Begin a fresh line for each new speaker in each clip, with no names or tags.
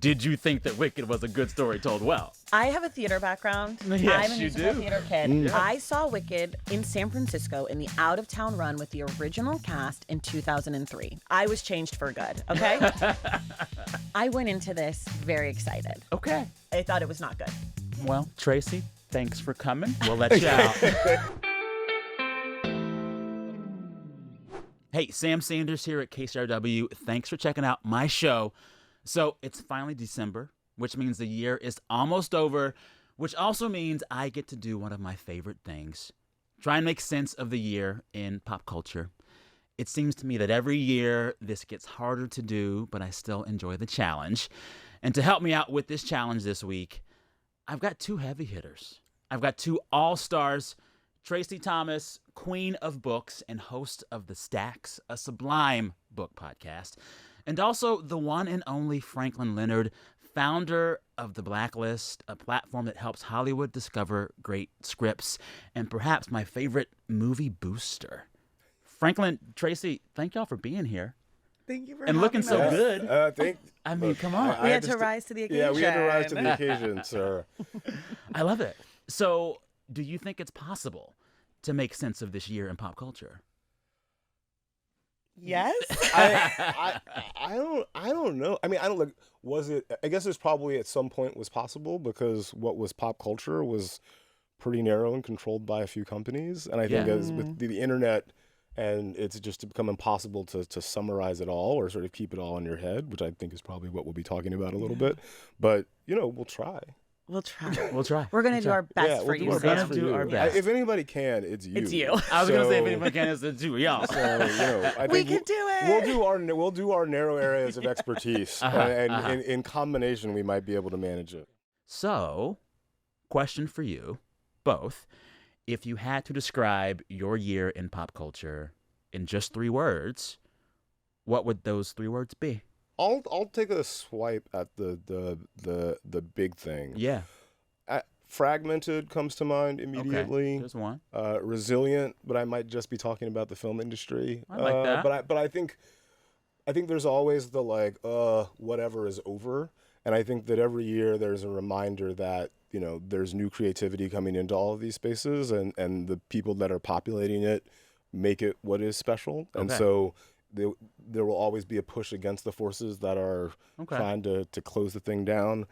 did you think that Wicked was a good story told well?
I have a theater background.
Yes,
I'm a
you
musical
do.
theater kid.
Yeah.
I saw Wicked in San Francisco in the out-of-town run with the original cast in 2003. I was changed for good, okay? I went into this very excited.
Okay.
I thought it was not good.
Well, Traci, thanks for coming. We'll let you out. Hey, Sam Sanders here at KCRW. Thanks for checking out my show. So it's finally December, which means the year is almost over, which also means I get to do one of my favorite things, try and make sense of the year in pop culture. It seems to me that every year this gets harder to do, but I still enjoy the challenge. And to help me out with this challenge this week, I've got two heavy hitters. I've got two all-stars, Traci Thomas, queen of books and host of The Stacks, a sublime book podcast, and also the one and only Franklin Leonard, founder of The Blacklist, a platform that helps Hollywood discover great scripts, and perhaps my favorite movie booster. Franklin, Traci, thank y'all for being here.
Thank you for
and looking so
us.
good.
I
mean, come on.
We had to rise to the occasion.
Yeah, we had to rise to the occasion, sir.
I love it. So, do you think it's possible to make sense of this year in pop culture?
Yes.
I don't know. I mean, I don't like. Was it? I guess it's probably at some point was possible because what was pop culture was pretty narrow and controlled by a few companies, and I think as with the internet, and it's just become impossible to summarize it all or sort of keep it all in your head, which I think is probably what we'll be talking about a little bit. But we'll try.
We'll try.
We're
going to do our best for you.
We're going to do our best.
If anybody can, it's you.
It's you.
I was going to say if anybody can, it's you, y'all.
So, I think
we can do it.
We'll do our narrow areas of expertise, and in combination, we might be able to manage it.
So, question for you both. If you had to describe your year in pop culture in just 3 words, what would those 3 words be?
I'll take a swipe at the big thing.
Yeah.
Fragmented comes to mind immediately.
Okay. There's one.
Resilient, but I might just be talking about the film industry.
I like that.
But I think there's always the whatever is over, and I think that every year there's a reminder that there's new creativity coming into all of these spaces, and the people that are populating it make it what is special, and so. There will always be a push against the forces that are trying to close the thing down.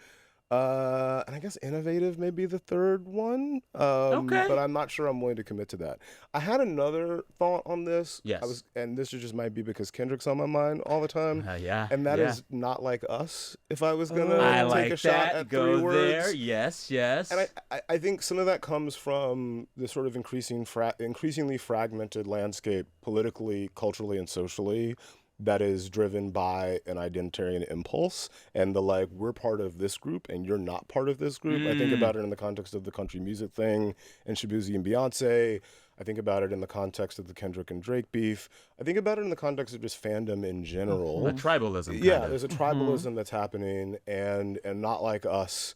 And I guess innovative may be the third one. But I'm not sure I'm willing to commit to that. I had another thought on this.
Yes.
And this just might be because Kendrick's on my mind all the time.
Yeah.
And that is Not Like Us, if I was going to take a shot at
Go
3 words.
there. Yes.
And I think some of that comes from the sort of increasingly fragmented landscape politically, culturally, and socially that is driven by an identitarian impulse and we're part of this group and you're not part of this group. I think about it in the context of the country music thing and Shabuzi and Beyonce. I think about it in the context of the Kendrick and Drake beef. I think about it in the context of just fandom in general.
The tribalism.
Yeah, there's a tribalism that's happening and Not Like Us,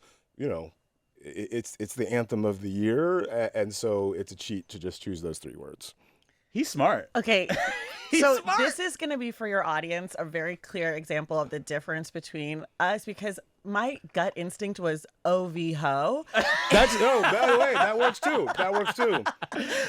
it's the anthem of the year, and so it's a cheat to just choose those 3 words.
He's smart.
Okay. So this is going to be for your audience a very clear example of the difference between us because my gut instinct was OV-ho.
By the way, that works too.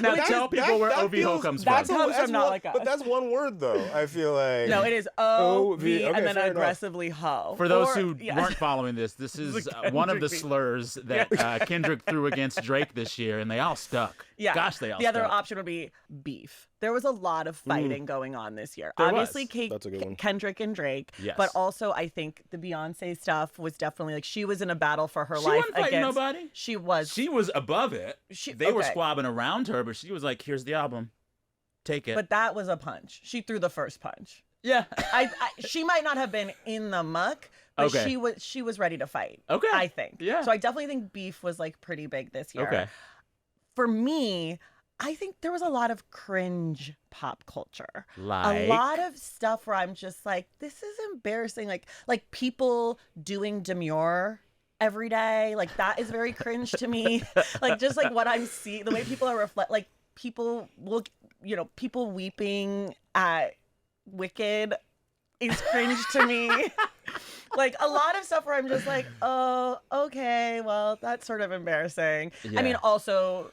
Now tell people where OV-ho comes from.
That comes from Not Like Us.
But that's one word though, I feel like.
No, it is O-V
okay,
and then
fair
aggressively ho.
For those who weren't following this is one of the slurs that Kendrick threw against Drake this year, and they all stuck.
Yeah.
Gosh, they all
The
stuck.
other option would be beef. There was a lot of fighting going on this year.
There
Obviously,
was.
That's a good one.
Kendrick and Drake.
Yes.
But also, I think the Beyonce stuff was definitely she was in a battle for her
She
life
wasn't fighting
against
nobody.
She was.
She was above it. They were squabbing around her, but she was like, "Here's the album, take it."
But that was a punch. She threw the first punch.
Yeah.
She might not have been in the muck, but she was ready to fight.
Okay.
I think.
Yeah.
So I definitely think beef was pretty big this year.
Okay.
For me, I think there was a lot of cringe pop culture.
Like?
A lot of stuff where I'm just like, this is embarrassing. Like people doing demure every day. That is very cringe to me. Just what I'm seeing, the way people are people look, people weeping at Wicked is cringe to me. Like a lot of stuff where I'm just like, oh, okay, well, that's sort of embarrassing.
Yeah.
I mean, also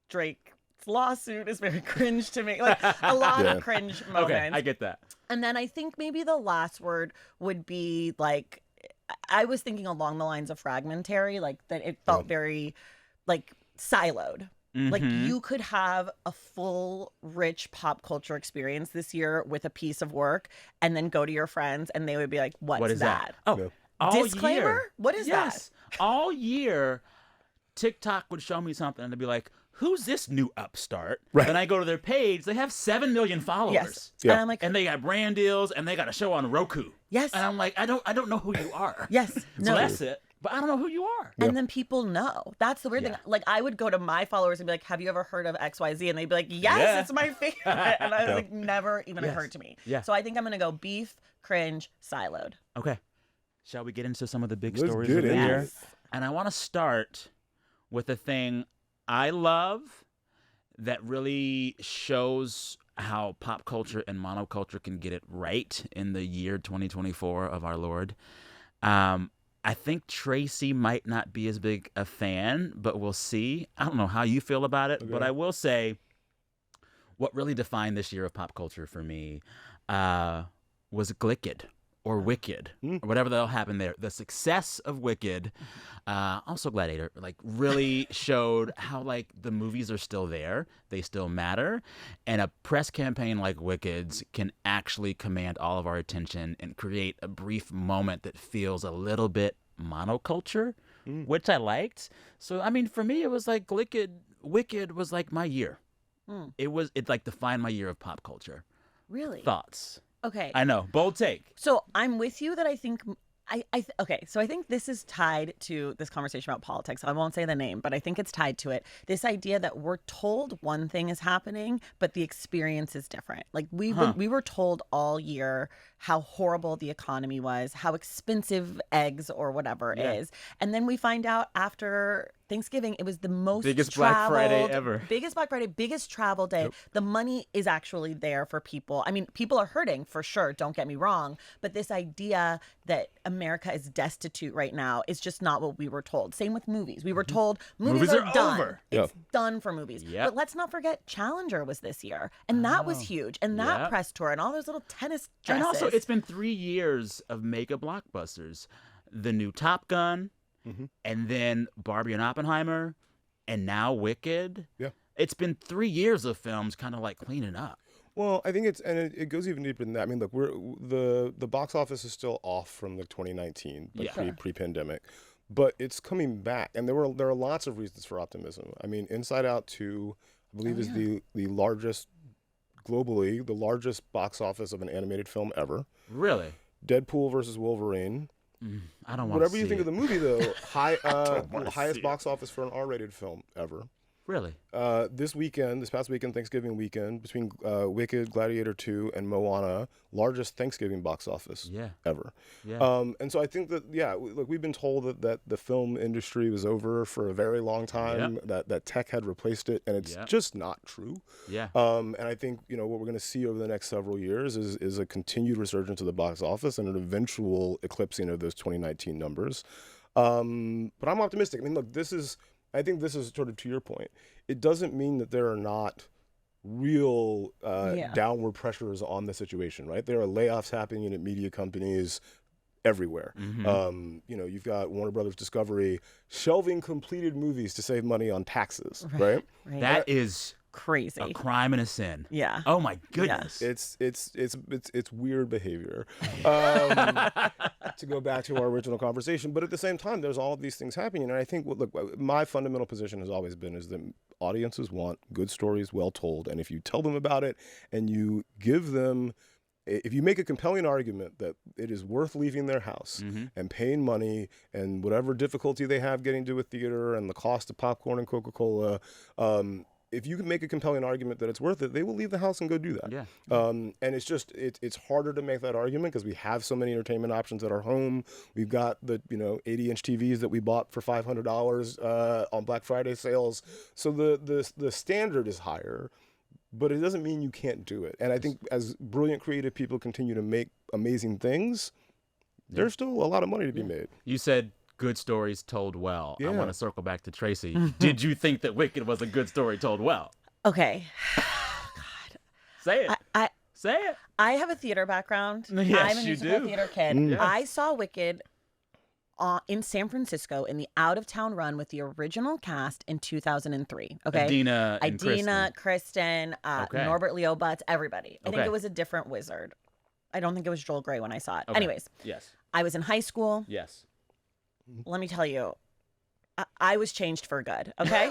Drake's lawsuit is very cringe to me. Like a lot of cringe moments.
Okay, I get that.
And then I think maybe the last word would be like, I was thinking along the lines of fragmentary, like that it felt very like siloed. Like you could have a full, rich pop culture experience this year with a piece of work and then go to your friends and they would be like, what is that?
Oh, all
Disclaimer?
year.
What is that?
All year, TikTok would show me something and they'd be like, who's this new upstart?
Right.
Then I go to their page, they have 7 million followers.
Yes.
Yeah.
And I'm like,
And they got brand deals and they got a show on Roku.
yes.
And I'm like, I don't know who you are.
Yes.
So
No.
that's it. But I don't know who you are.
And then people know. That's the weird
Yeah.
thing. Like, I would go to my followers and be like, have you ever heard of XYZ? And they'd be like, yes,
Yeah.
it's my favorite. And I was like, never even occurred to me.
Yeah.
So I think I'm going to go beef, cringe, siloed.
Okay. Shall we get into some of the big
Let's
stories
get
of the
into
year?
it.
And I want to start with a thing I love that really shows how pop culture and monoculture can get it right in the year 2024 of our Lord. I think Traci might not be as big a fan, but we'll see. I don't know how you feel about it, but I will say what really defined this year of pop culture for me was Glicked or Wicked or whatever the hell happened there. The success of Wicked, also Gladiator, like really showed how like the movies are still there. They still matter. And a press campaign like Wicked's can actually command all of our attention and create a brief moment that feels a little bit monoculture, which I liked. So, I mean, for me, it was like Wicked was like my year. It like defined my year of pop culture.
Really?
Thoughts?
Okay.
I know. Bold take.
So I'm with you that I think okay, so I think this is tied to this conversation about politics. I won't say the name, but I think it's tied to it. This idea that we're told one thing is happening, but the experience is different. Like we were told all year how horrible the economy was, how expensive eggs or whatever is. And then we find out after Thanksgiving, it was the most
Biggest Black Friday
traveled-
ever.
Biggest Black Friday, biggest travel day. The money is actually there for people. I mean, people are hurting for sure, don't get me wrong. But this idea that America is destitute right now is just not what we were told. Same with movies. We were told movies are done.
over.
It's done for movies.
Yep.
But let's not forget Challenger was this year. And that was huge. And that press tour and all those little tennis dresses.
And also, it's been 3 years of mega blockbusters. The new Top Gun, and then Barbie and Oppenheimer, and now Wicked.
Yeah.
It's been 3 years of films kind of like cleaning up.
Well, I think it goes even deeper than that. I mean, look, the box office is still off from the 2019, like pre-pandemic, but it's coming back, and there are lots of reasons for optimism. I mean, Inside Out 2, I believe, is the largest globally, the largest box office of an animated film ever.
Really?
Deadpool versus Wolverine.
I don't want to
Whatever
see
you think of the movie, though, highest
see
box office for an R-rated film ever.
Really?
This past weekend, Thanksgiving weekend, between Wicked, Gladiator 2, and Moana, largest Thanksgiving box office ever.
Yeah.
And so I think that, look, we've been told that the film industry was over for a very long time, that tech had replaced it, and it's just not true.
Yeah.
And I think, what we're going to see over the next several years is a continued resurgence of the box office and an eventual eclipsing of those 2019 numbers. But I'm optimistic. I mean, look, I think this is sort of to your point. It doesn't mean that there are not real downward pressures on the situation, right? There are layoffs happening at media companies everywhere. You've got Warner Brothers Discovery shelving completed movies to save money on taxes, right?
That is
crazy.
a crime and a sin.
Yeah.
Oh my goodness.
It's weird behavior. To go back to our original conversation, but at the same time, there's all of these things happening, and I think, look, my fundamental position has always been is that audiences want good stories, well told, and if you tell them about it and you give them, if you make a compelling argument that it is worth leaving their house and paying money and whatever difficulty they have getting to a theater and the cost of popcorn and Coca-Cola, if you can make a compelling argument that it's worth it, they will leave the house and go do that.
Yeah.
And it's just, it's harder to make that argument because we have so many entertainment options at our home. We've got the, 80-inch TVs that we bought for $500 on Black Friday sales. So the standard is higher, but it doesn't mean you can't do it. And I think as brilliant creative people continue to make amazing things, there's still a lot of money to be made.
You said good stories told well. I
Yeah.
want to circle back to Traci. Did you think that Wicked was a good story told well?
Okay.
Say it. Say it.
I have a theater background.
Yes,
I'm a
you
musical
do.
theater kid.
Yes.
I saw Wicked in San Francisco in the out-of-town run with the original cast in 2003. Okay,
Idina and
Kristen,
Okay.
Norbert Leo Butz, everybody. I think
Okay.
it was a different wizard. I don't think it was Joel Grey when I saw it.
Okay.
Anyways,
Yes.
I was in high school.
Yes.
Let me tell you, I was changed for good. Okay,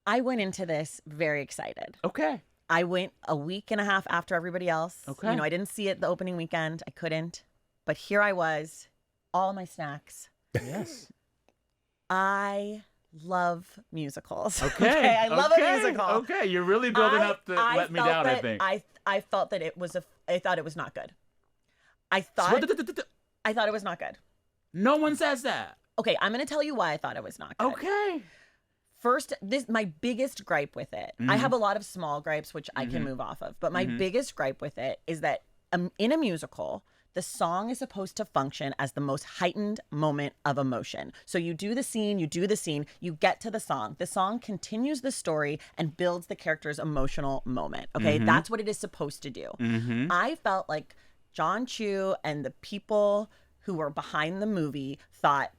I went into this very excited.
Okay.
I went a week and a half after everybody else.
Okay.
You know, I didn't see it the opening weekend. I couldn't. But here I was, all my snacks.
Yes.
I love musicals.
Okay.
I love a musical.
Okay. You're really building up to let me
felt
down, I
that-
think.
I felt that I thought it was not good. I thought it was not good.
No one says that.
Okay, I'm going to tell you why I thought it was not good.
Okay.
First, my biggest gripe with it, I have a lot of small gripes, which I can move off of, but my biggest gripe with it is that in a musical, the song is supposed to function as the most heightened moment of emotion. So you do the scene, you get to the song. The song continues the story and builds the character's emotional moment. Okay, that's what it is supposed to do. I felt like John Chu and the people who were behind the movie thought,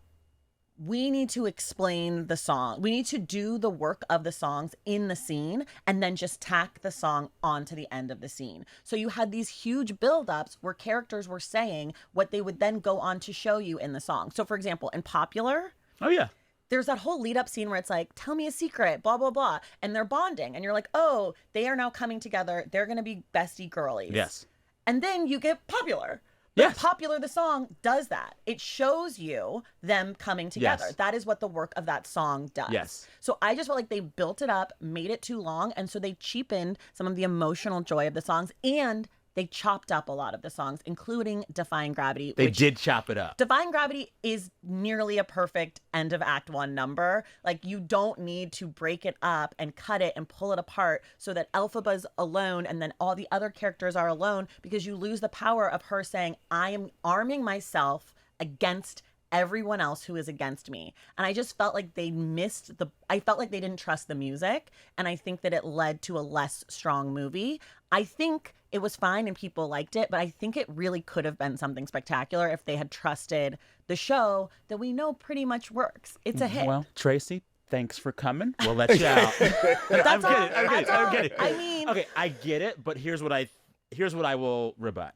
we need to explain the song. We need to do the work of the songs in the scene and then just tack the song onto the end of the scene. So you had these huge buildups where characters were saying what they would then go on to show you in the song. So for example, in Popular,
Oh, yeah.
there's that whole lead up scene where it's like, tell me a secret, blah, blah, blah. And they're bonding. And you're like, oh, they are now coming together. They're going to be bestie girlies.
Yes.
And then you get Popular.
Yes.
Popular, the song, does that. It shows you them coming together.
Yes.
That is what the work of that song does.
Yes.
So I just felt like they built it up, made it too long, and so they cheapened some of the emotional joy of the songs, and they chopped up a lot of the songs, including Defying Gravity.
They
which
did chop it up.
Defying Gravity is nearly a perfect end of Act 1 number. Like, you don't need to break it up and cut it and pull it apart so that Elphaba's alone and then all the other characters are alone, because you lose the power of her saying, I am arming myself against everyone else who is against me. And I just felt like I felt like they didn't trust the music, and I think that it led to a less strong movie. I think it was fine and people liked it, but I think it really could have been something spectacular if they had trusted the show that we know pretty much works. It's a hit.
Well, Traci, thanks for coming. We'll let you out. I'm kidding.
I mean,
Okay, I get it, but here's what I will rebut.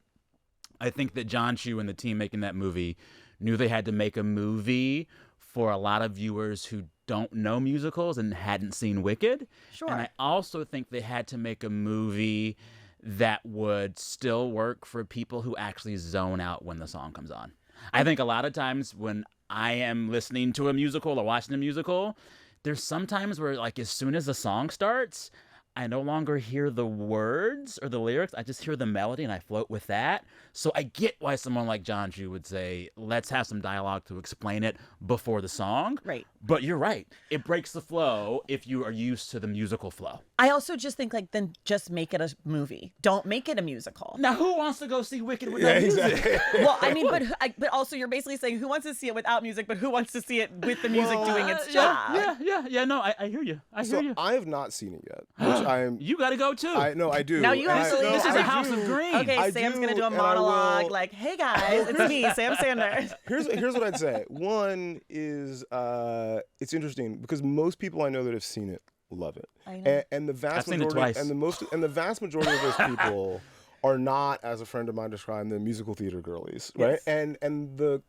I think that John Chu and the team making that movie knew they had to make a movie for a lot of viewers who don't know musicals and hadn't seen Wicked.
Sure.
And I also think they had to make a movie that would still work for people who actually zone out when the song comes on. I think a lot of times when I am listening to a musical or watching a musical, there's sometimes where, like, as soon as the song starts, I no longer hear the words or the lyrics. I just hear the melody and I float with that. So I get why someone like John Chu would say, let's have some dialogue to explain it before the song.
Right.
But you're right. It breaks the flow if you are used to the musical flow.
I also just think, like, then just make it a movie. Don't make it a musical.
Now, who wants to go see Wicked without music?
Exactly.
Well, I mean, but also you're basically saying who wants to see it without music, but who wants to see it with the music doing its job?
Yeah. No, I hear you. I hear you.
I have not seen it yet, which I'm.
You got to go too.
I do.
Now you have to leave.
This is
I
a house
do.
of Greene.
Okay,
I
Sam's
do,
gonna do a
and I
monologue
will-
like, "Hey guys, it's me, Sam Sanders."
Here's what I'd say. One is it's interesting because most people I know that have seen it love it,
I know.
and the vast
I've seen it
majority
twice.
and the vast majority of those people are not, as a friend of mine described, the musical theater girlies, right?
Yes.
And the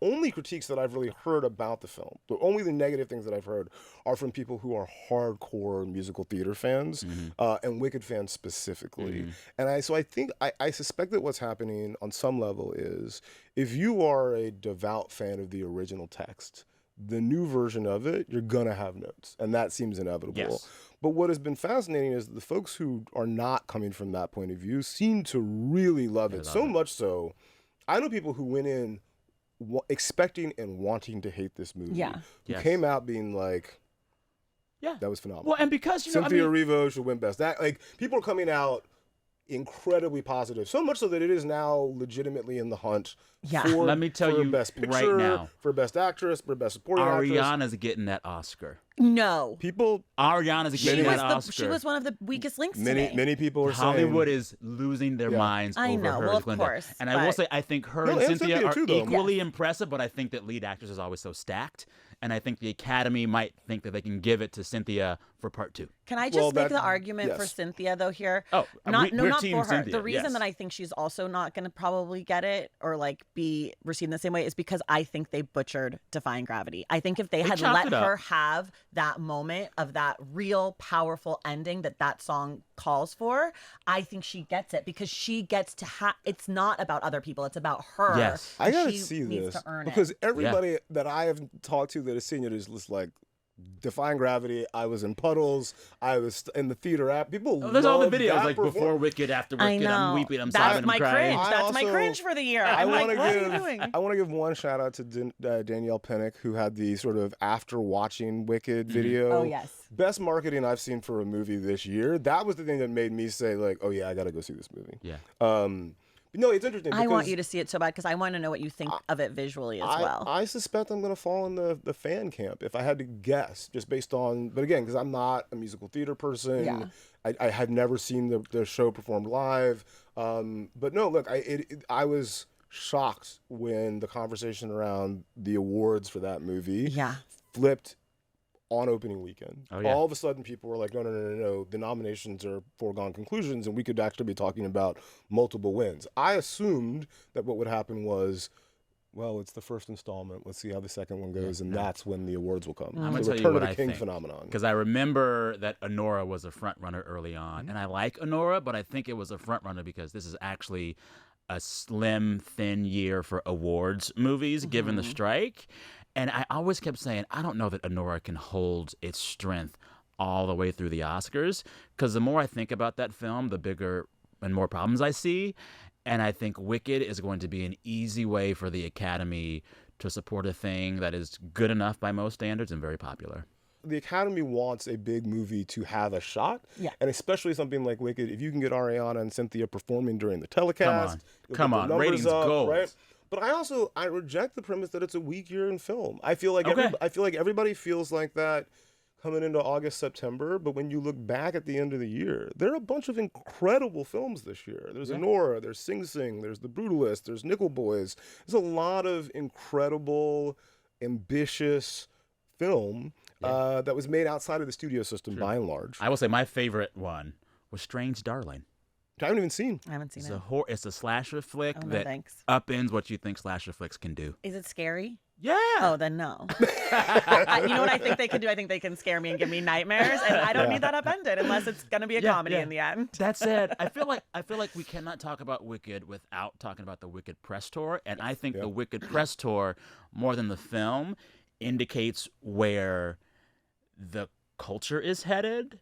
only critiques that I've really heard about the film, the negative things that I've heard, are from people who are hardcore musical theater fans and Wicked fans specifically. And I suspect that what's happening on some level is, if you are a devout fan of the original text, the new version of it, you're gonna have notes, and that seems inevitable.
Yes.
But what has been fascinating is the folks who are not coming from that point of view seem to really love it. So much so, I know people who went in expecting and wanting to hate this movie.
Yeah.
Who
Yes.
came out being like,
Yeah.
that was phenomenal.
Well, and because,
Cynthia Erivo should win best. That, like, people are coming out incredibly positive. So much so that it is now legitimately in the hunt
Yeah.
for,
Let me tell
for
you
Best
right
Picture,
now.
for Best Actress, for Best Supporting Actress.
Ariana's getting that Oscar.
No.
People,
Ariana's getting that Oscar.
She was one of the weakest links to
many
me.
many people are
Hollywood
saying,
is losing their
Yeah.
minds
I
over
know.
her
Well,
as
of
Glinda.
course,
And I will
but-
say, I think her
No,
and
and
Cynthia
Cynthia
are
too, though.
equally impressive, but I think that lead actress is always so stacked. And I think the Academy might think that they can give it to Cynthia for part 2.
Can I just
Well,
make
that-
the argument for
yes.
Cynthia though here?
Oh,
not
we're
not
team
for her.
Cynthia,
The reason
yes.
that I think she's also not going to probably get it or like be received in the same way is because I think they butchered Defying Gravity. I think if they had
chopped
let
it up.
her have that moment of that real powerful ending that song calls for, I think she gets it because she gets to have. It's not about other people. It's about her.
Yes.
I gotta
She
see
needs
this
to earn
because
it.
everybody that I have talked to that has seen it is just like, Defying Gravity. I was in puddles. I was in the theater app. People
There's all the
love
videos
that
like before Wicked, after
I
Wicked.
know.
I'm weeping, I'm
That's
sobbing,
my
I'm crying.
cringe. That's my
also-
cringe for the year.
I
I'm like,
want to
what
give.
are you doing?
I want to give one shout out to Danielle Pinnock, who had the sort of after watching Wicked video.
Oh, yes.
Best marketing I've seen for a movie this year. That was the thing that made me say like, oh yeah, I got to go see this movie.
Yeah.
But no, it's interesting.
I want
because
you to see it so bad because I want to know what you think of it visually as well.
I suspect I'm going to fall in the fan camp if I had to guess, just based on. But again, because I'm not a musical theater person,
Yeah.
I had never seen the show performed live. But no, look, I was shocked when the conversation around the awards for that movie
Yeah.
flipped on opening weekend.
Oh, yeah.
All of a sudden, people were like, no. The nominations are foregone conclusions, and we could actually be talking about multiple wins. I assumed that what would happen was, well, it's the first installment. Let's see how the second one goes, and that's when the awards will come.
I'm gonna
the
tell you
Return
what
of the
I
King
think.
phenomenon.
Because I remember that Honora was a front runner early on, and I like Honora, but I think it was a front runner because this is actually a slim, thin year for awards movies, given the strike. And I always kept saying, I don't know that Honora can hold its strength all the way through the Oscars, because the more I think about that film, the bigger and more problems I see. And I think Wicked is going to be an easy way for the Academy to support a thing that is good enough by most standards and very popular.
The Academy wants a big movie to have a shot,
Yeah.
and especially something like Wicked. If you can get Ariana and Cynthia performing during the telecast, you'll
Come
get the
on.
numbers
Ratings
up,
gold.
right? But I reject the premise that it's a weak year in film. I feel like
Okay.
everybody feels like that coming into August, September. But when you look back at the end of the year, there are a bunch of incredible films this year. There's Honora, there's Sing Sing, there's The Brutalist, there's Nickel Boys. There's a lot of incredible, ambitious film that was made outside of the studio system by and large.
I will say my favorite one was Strange Darling.
I haven't even seen.
I haven't seen
It's
it.
it's a slasher flick
Oh, no,
that
thanks.
upends what you think slasher flicks can do.
Is it scary?
Yeah.
Oh, then no. You know what I think they can do? I think they can scare me and give me nightmares, and I don't need that upended unless it's going to be a comedy in the end.
That said, I feel like we cannot talk about Wicked without talking about the Wicked press tour, and I think the Wicked press tour, more than the film, indicates where the culture is headed.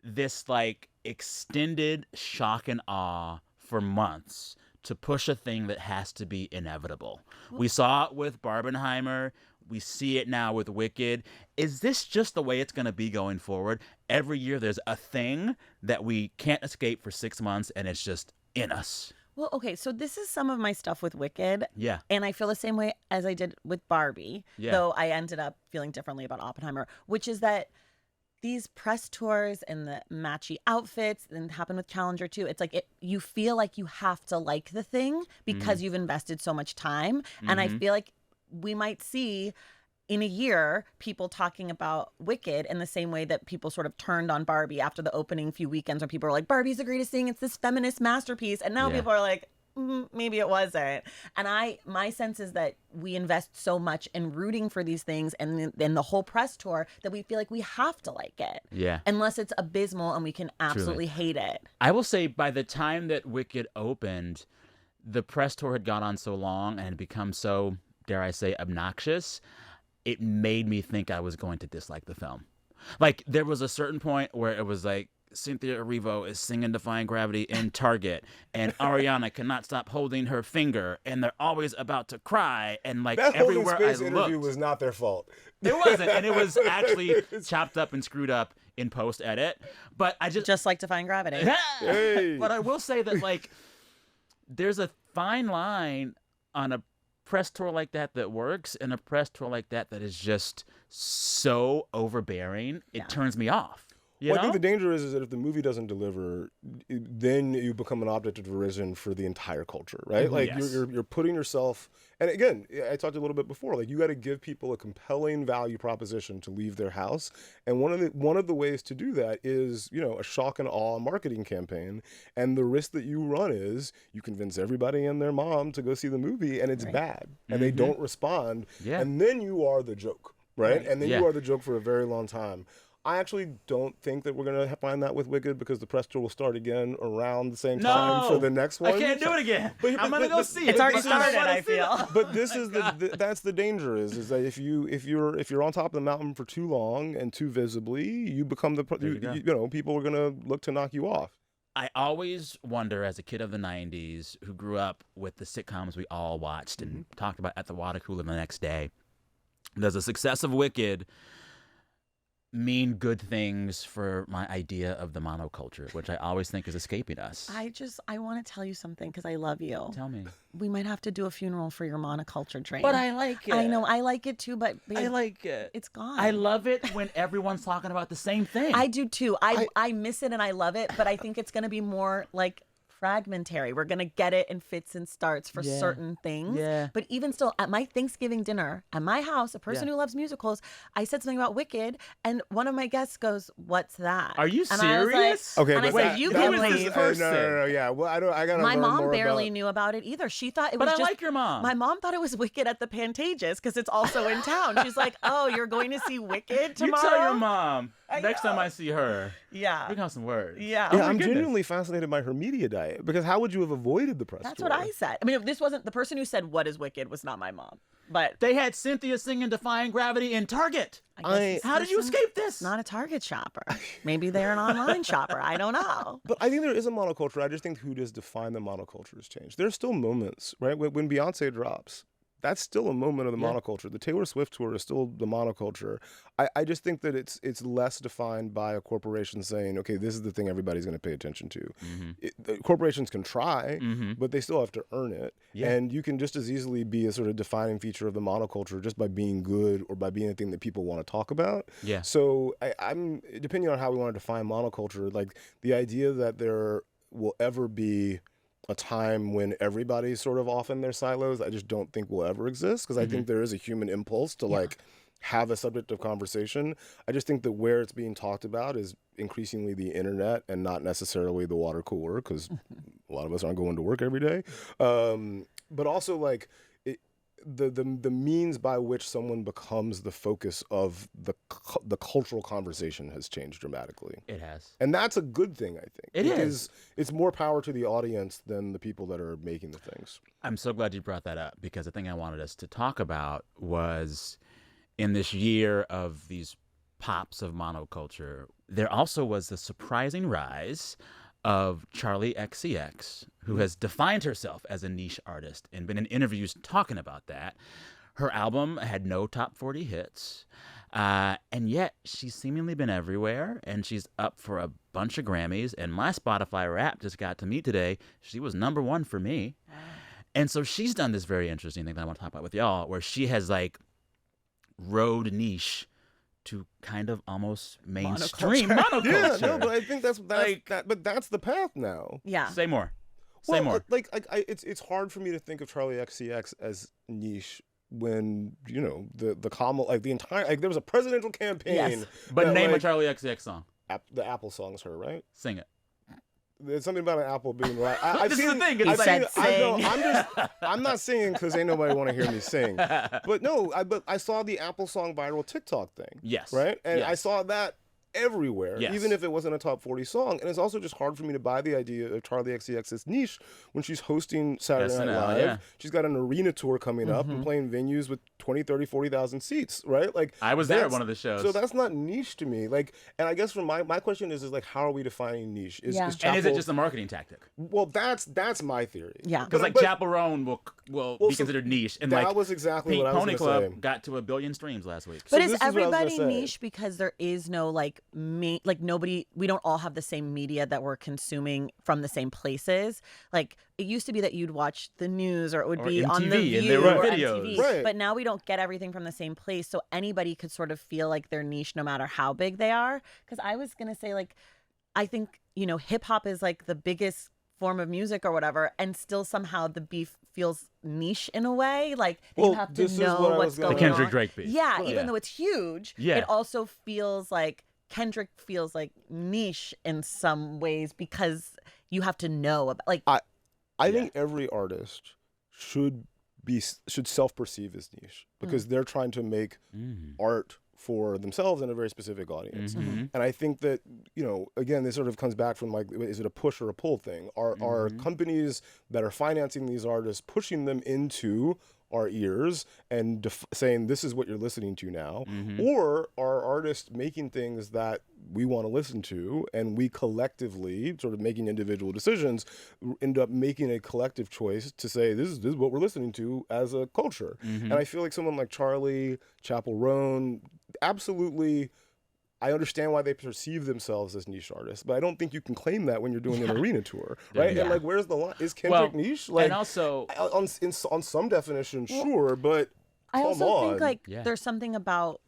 This like extended shock and awe for months to push a thing that has to be inevitable. We saw it with Barbenheimer. We see it now with Wicked. Is this just the way it's going to be going forward? Every year there's a thing that we can't escape for 6 months, and it's just in us.
Well, okay, so this is some of my stuff with Wicked.
Yeah.
And I feel the same way as I did with Barbie,
Yeah.
though I ended up feeling differently about Oppenheimer, which is that these press tours and the matchy outfits, and happened with Challenger too. It's like you feel like you have to like the thing because you've invested so much time. And I feel like we might see in a year people talking about Wicked in the same way that people sort of turned on Barbie after the opening few weekends, where people were like, Barbie's the greatest thing. It's this feminist masterpiece. And now people are like, maybe it wasn't. And my sense is that we invest so much in rooting for these things and then the whole press tour that we feel like we have to like it.
Yeah.
Unless it's abysmal and we can absolutely hate it.
I will say by the time that Wicked opened, the press tour had gone on so long and had become so, dare I say, obnoxious, it made me think I was going to dislike the film. Like, there was a certain point where it was like, Cynthia Erivo is singing Defying Gravity in Target, and Ariana cannot stop holding her finger, and they're always about to cry, and like
That
everywhere
Holding
I
Space interview
looked,
was not their fault.
it wasn't, and it was actually chopped up and screwed up in post edit. But I
Just like Defying Gravity.
Hey.
But I will say that like there's a fine line on a press tour like that works, and a press tour like that is just so overbearing it turns me off. You know?
I think the danger is that if the movie doesn't deliver, then you become an object of derision for the entire culture, right? Like
Yes.
you're putting yourself, and again, I talked a little bit before, like you got to give people a compelling value proposition to leave their house, and one of the ways to do that is a shock and awe marketing campaign, and the risk that you run is you convince everybody and their mom to go see the movie, and it's bad, and they don't respond, and then you are the joke, right? And then you are the joke for a very long time. I actually don't think that we're going to find that with Wicked because the press tour will start again around the same time for the next one.
I can't do it again. I'm going to go see it.
It's already started, I feel.
But this is that's the danger is that if you're on top of the mountain for too long and too visibly, you become people are going to look to knock you off.
I always wonder, as a kid of the 90s who grew up with the sitcoms we all watched and talked about at the water cooler the next day, does the success of Wicked mean good things for my idea of the monoculture, which I always think is escaping us?
I want to tell you something because I love you.
Tell me.
We might have to do a funeral for your monoculture train.
But I like it.
I know, I like it too, but babe,
I like it.
it's gone.
I love it when everyone's talking about the same thing.
I do too. I miss it and I love it, but I think it's going to be more like fragmentary. We're going to get it in fits and starts for certain things.
Yeah.
But even still, at my Thanksgiving dinner, at my house, a person who loves musicals, I said something about Wicked, and one of my guests goes, "What's that?"
Are you
And I was like-
serious?
Okay,
and I
but
said, "You can leave."
No. Yeah, well, I got.
My mom barely knew about it either. She thought it was
But I
just.
like your mom.
My mom thought it was Wicked at the Pantages because it's also in town. She's like, "Oh, you're going to see Wicked tomorrow?"
You tell your mom
I
next time
know.
I see her.
Yeah.
We got some words.
Yeah.
Yeah,
my
I'm
goodness.
genuinely fascinated by her media diet because how would you have avoided the press
That's
tour?
what I said. I mean, this wasn't the person who said "What is Wicked" was not my mom, but
They had Cynthia singing Defying Gravity in Target.
I guess this
How did you
person
escape this?
Not a Target shopper. Maybe they're an online shopper. I don't know.
But I think there is a monoculture. I just think who does define the monoculture has changed. There's still moments, right? When Beyonce drops, that's still a moment of the monoculture. The Taylor Swift tour is still the monoculture. I just think that it's less defined by a corporation saying, okay, this is the thing everybody's going to pay attention to. Corporations can try, but they still have to earn it.
Yeah.
And you can just as easily be a sort of defining feature of the monoculture just by being good or by being a thing that people want to talk about.
Yeah.
So I'm depending on how we want to define monoculture, like the idea that there will ever be a time when everybody's sort of off in their silos, I just don't think will ever exist because I think there is a human impulse to like have a subject of conversation. I just think that where it's being talked about is increasingly the internet and not necessarily the water cooler because a lot of us aren't going to work every day. But also like the means by which someone becomes the focus of the cultural conversation has changed dramatically.
It has.
And that's a good thing, I think.
It is.
It's more power to the audience than the people that are making the things.
I'm so glad you brought that up because the thing I wanted us to talk about was in this year of these pops of monoculture, there also was the surprising rise of Charli XCX, who has defined herself as a niche artist and been in interviews talking about that. Her album had no top 40 hits, and yet she's seemingly been everywhere, and she's up for a bunch of Grammys. And my Spotify Wrapped just got to me today. She was #1 for me. And so she's done this very interesting thing that I want to talk about with y'all, where she has, like, rode niche to kind of almost mainstream monoculture.
Yeah, no, but I think that's
Like-
but that's the path now.
Yeah.
Say more. Say
Well,
more.
like it's hard for me to think of Charli XCX as niche when the common like the entire like there was a presidential campaign.
Yes.
But
that,
name
like,
a Charli XCX song.
the Apple song's her, right?
Sing it.
There's something about an apple being right. I've
This is
seen,
the thing, it's
I've
like-
seen, I know, I'm not singing because ain't nobody want to hear me sing. But no, but I saw the Apple song viral TikTok thing.
Yes.
Right? And I
Yes.
saw that everywhere,
Yes.
even if it wasn't a top 40 song. And it's also just hard for me to buy the idea of Charli XCX's niche when she's hosting Saturday Night
SNL,
Live.
yeah.
She's got an arena tour coming up and playing venues with 20, 30, 40,000 seats, right? Like
I was there at
that's-
one of the shows.
So that's not niche to me. Like, and I guess from my question is like, how are we defining niche? Is
and is it
Chapel-
just a marketing tactic?
Well, that's my theory.
Yeah.
Because like
But-
Chappell Roan will
Well,
be
so
considered niche, and
that
like
was exactly
Pink
what I was
Pony
gonna
Club
say.
got to 1 billion streams last week.
But
So
is
this is what I was gonna
everybody
say.
niche because there is no like nobody, we don't all have the same media that we're consuming from the same places. Like it used to be that you'd watch the news or it would
Or
be on the
MTV,
View
and there were
or
videos.
MTV.
Right.
But now we don't get everything from the same place, so anybody could sort of feel like they're niche no matter how big they are. Because I was gonna say like, I think hip hop is like the biggest form of music or whatever, and still somehow the beef feels niche in a way. Like
Well,
you have to
this is
know
what I
what's
was
The
gonna-
going on.
Kendrick Drake beef.
Yeah,
Right.
even though it's huge,
Yeah.
it also feels like Kendrick feels like niche in some ways because you have to know about like
I think every artist should self-perceive as niche because they're trying to make art for themselves and a very specific audience. And I think that, again, this sort of comes back from like, is it a push or a pull thing? Are companies that are financing these artists pushing them into our ears and saying this is what you're listening to now, or are artists making things that we want to listen to and we collectively sort of making individual decisions end up making a collective choice to say this is what we're listening to as a culture. And I feel like someone like Charli, Chappell Roan, absolutely, I understand why they perceive themselves as niche artists, but I don't think you can claim that when you're doing an arena tour, right?
Yeah.
And like, where's the line? Is Kendrick niche? Like,
and also
on some definition, sure, but
I
come
also
on.
think like
Yeah.
there's something about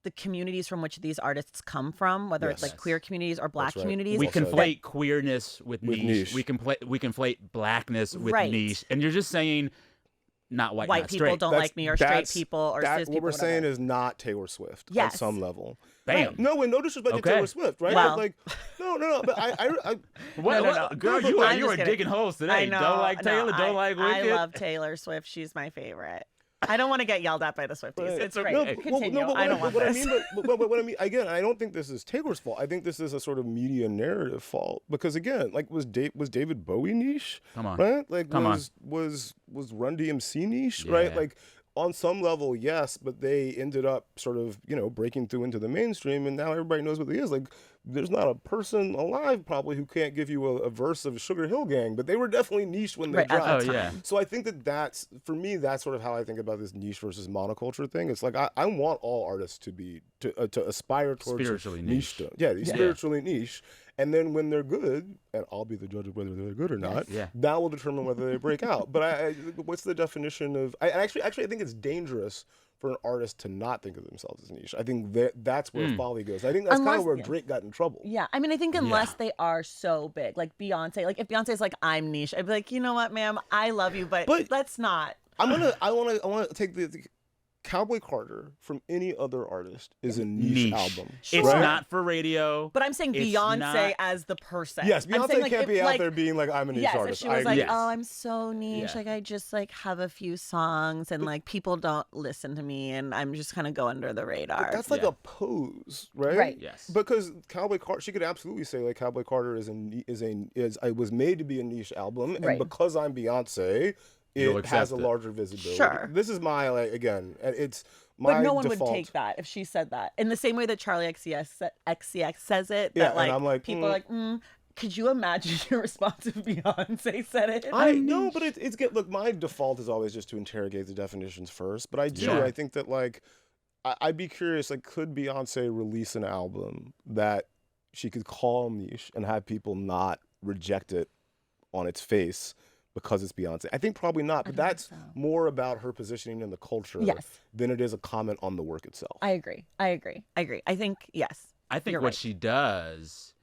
the communities from which these artists come from, whether it's
Yes.
like queer communities or black
right.
communities.
we
also-
conflate queerness with niche.
niche.
We conflate blackness with
Right.
niche, and you're just saying not white,
White
not
people
straight.
don't like me, or straight people, or cis people.
What we're saying
whatever.
is not Taylor Swift
Yes.
on some level.
Bam.
No, with no disrespect
Okay.
to Taylor Swift, right?
Well.
But like, no. But I
What,
No.
girl,
No,
you
but
are
I'm
you
just
are
kidding.
digging holes today.
I know.
Don't like
no,
Taylor. Don't like Wicked.
I love Taylor Swift. She's my favorite. I don't want to get yelled at by the Swifties.
Right.
It's
No,
great.
well,
Continue.
but
I don't want
what
this.
I mean, but what I mean, again, I don't think this is Taylor's fault. I think this is a sort of media narrative fault because again, like was David Bowie niche?
Come on.
Right? Like
Come on.
was Run DMC niche? Right?
Yeah.
Like on some level, yes, but they ended up sort of, breaking through into the mainstream, and now everybody knows what it is. Like, there's not a person alive probably who can't give you a verse of Sugar Hill Gang, but they were definitely niche when they
Right, at
dropped.
the
Oh, yeah.
So I think that's for me. That's sort of how I think about this niche versus monoculture thing. It's like I want all artists to aspire towards
Spiritually
niche.
niche.
Yeah, spiritually niche. And then when they're good, and I'll be the judge of whether they're good or not.
Yeah.
That will determine whether they break out. But what's the definition of? Actually, I think it's dangerous for an artist to not think of themselves as niche. I think that's where folly goes. I think that's kind
Unless-
of where
yeah.
Drake got in trouble.
Yeah, I mean, I think unless they are so big, like Beyonce, like if Beyonce's like, I'm niche, I'd be like, you know what, ma'am, I love you, but let's not.
I want to take the Cowboy Carter from any other artist is a niche album.
It's
right?
not for radio.
But I'm saying
It's
Beyonce
not-
as the person.
Yes,
I'm
Beyonce
saying, like,
can't
if,
be out
like,
there being like, I'm a niche
yes,
artist.
if she was like,
agree.
Yes.
oh, I'm so niche,
Yeah.
like I just like have a few songs and like people don't listen to me and I'm just kind of go under the radar.
That's like
Yeah.
a pose, right?
Right.
Yes.
Because Cowboy Carter, she could absolutely say like Cowboy Carter I was made to be a niche album, and
Right.
because I'm Beyonce,
You'll
it has
accept
a
it.
larger visibility.
Sure.
This is my it's my
But no one
default.
would take that if she said that. In the same way that Charli XCX says it,
Yeah,
that
and
like,
I'm like,
people are like, could you imagine your response if Beyonce said it?
I know, but it's good. Look, my default is always just to interrogate the definitions first. But I do.
Sure.
I think that like, I'd be curious. Like, could Beyonce release an album that she could call niche and have people not reject it on its face because it's Beyonce? I think probably not. But that's more about her positioning in the culture
Yes.
than it is a comment on the work itself.
I agree. I think, yes.
I think
You're
what
right.
she does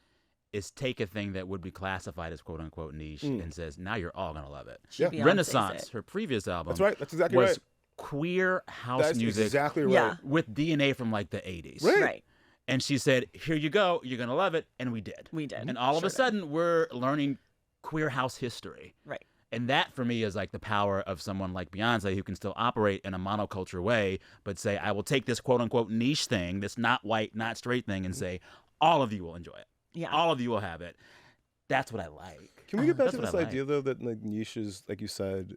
is take a thing that would be classified as quote unquote niche and says, now you're all going to love it.
Yeah.
Beyonce's
Renaissance,
it.
her previous album,
That's right. That's exactly
was
right.
queer house
That's
music
exactly right.
Yeah.
with DNA from like the 80s.
Right.
Right.
And she said, here you go. You're going to love it. And we did.
We did.
And all of
Sure
a sudden, we're learning queer house history.
Right.
And that, for me, is like the power of someone like Beyonce who can still operate in a monoculture way, but say, I will take this quote-unquote niche thing, this not white, not straight thing, and say, all of you will enjoy it.
Yeah.
All of you will have it. That's what I like.
Can we get back
That's
to
what
this
I like.
idea, though, that like niches, like you said,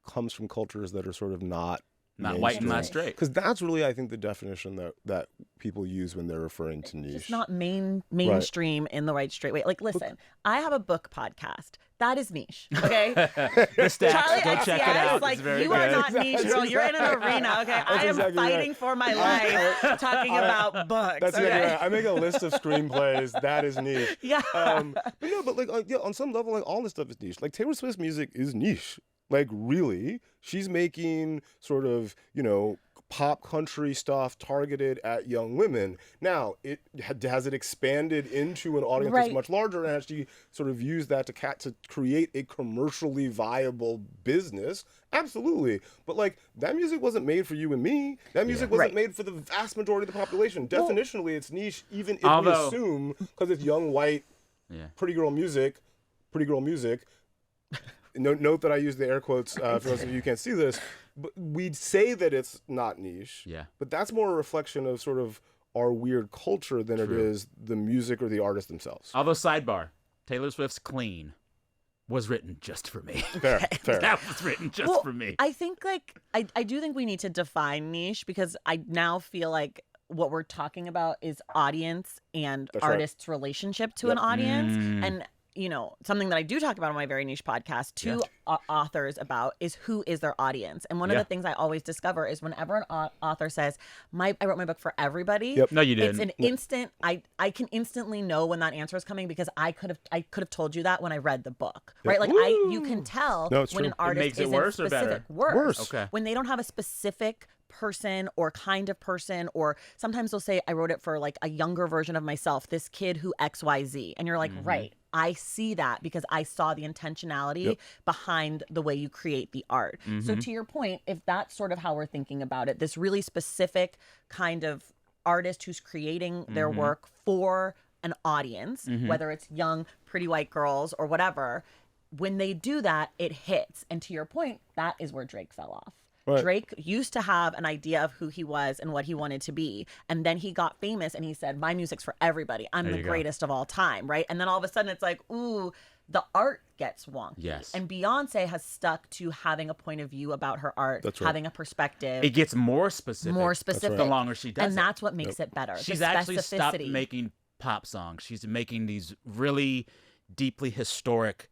comes from cultures that are sort of not
white and not straight.
Because that's really, I think, the definition that people use when they're referring to niche.
Just not mainstream in the right straight way. Like, listen, I have a book podcast. That is niche, okay?
The stats,
Charli
go check it
XCX,
out.
like,
It's very
you
good.
are not niche, girl. You're in an arena, okay? I am
exactly
fighting
right.
for my life talking about books,
That's
okay?
exactly right. I make a list of screenplays. That is niche.
Yeah.
But no, but like, yeah, on some level, like all this stuff is niche. Like Taylor Swift's music is niche. Like really, she's making sort of, pop country stuff targeted at young women. Now, has it expanded into an audience that's much larger, and has she sort of used that to create a commercially viable business? Absolutely. But like that music wasn't made for you and me. That music wasn't made for the vast majority of the population. Definitionally, it's niche, even if we assume because it's young white, pretty girl music. Note that I use the air quotes for those of you who can't see this. But we'd say that it's not niche.
Yeah.
But that's more a reflection of sort of our weird culture than it is the music or the artists themselves.
Although, sidebar, Taylor Swift's Clean was written just for me.
Fair.
That was written just for me.
I think, like, I do think we need to define niche, because I now feel like what we're talking about is audience and artist's relationship to an audience. And something that I do talk about on my very niche podcast to authors about is who is their audience. And one of the things I always discover is whenever an author says, I wrote my book for everybody.
Yep.
No, you didn't.
It's an instant. I can instantly know when that answer is coming, because I could have told you that when I read the book, right? Like you can tell when an artist
makes it
is
worse
in
or better?
specific worse.
Okay.
When they don't have a specific person or kind of person, or sometimes they'll say, I wrote it for like a younger version of myself, this kid who XYZ, and you're like, right, I see that because I saw the intentionality behind the way you create the art. So to your point, if that's sort of how we're thinking about it, this really specific kind of artist who's creating their work for an audience, whether it's young pretty white girls or whatever, when they do that, it hits. And to your point, that is where Drake fell off. Right. Drake used to have an idea of who he was and what he wanted to be. And then he got famous and he said, my music's for everybody. I'm the greatest of all time, right? And then all of a sudden it's like, ooh, the art gets wonky.
Yes.
And Beyonce has stuck to having a point of view about her art, having a perspective.
It gets more specific. The longer she does it.
And that's what makes it better.
She's actually stopped making pop songs. She's making these really deeply historic